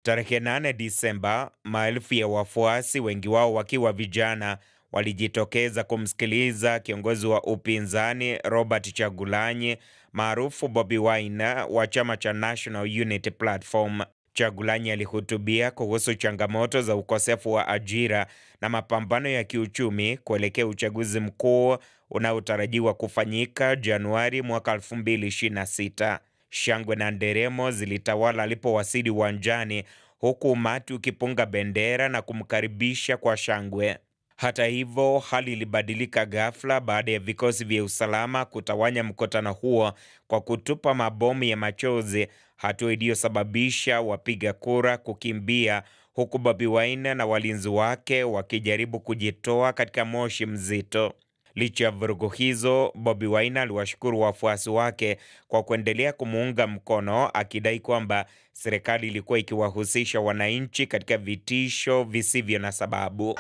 Tarehe 8 Disemba, maelfu ya wafuasi, wengi wao wakiwa vijana, walijitokeza kumsikiliza kiongozi wa upinzani Robert Chagulanyi maarufu Bobi Wine wa chama cha National Unity Platform. Chagulanyi alihutubia kuhusu changamoto za ukosefu wa ajira na mapambano ya kiuchumi kuelekea uchaguzi mkuu unaotarajiwa kufanyika Januari mwaka 2026. Shangwe na nderemo zilitawala alipowasili uwanjani, huku umati ukipunga bendera na kumkaribisha kwa shangwe. Hata hivyo, hali ilibadilika ghafla baada ya vikosi vya usalama kutawanya mkutano huo kwa kutupa mabomu ya machozi, hatua iliyosababisha wapiga kura kukimbia, huku Bobi Wine na walinzi wake wakijaribu kujitoa katika moshi mzito. Licha ya vurugu hizo, Bobi Wine aliwashukuru wafuasi wake kwa kuendelea kumuunga mkono, akidai kwamba serikali ilikuwa ikiwahusisha wananchi katika vitisho visivyo na sababu.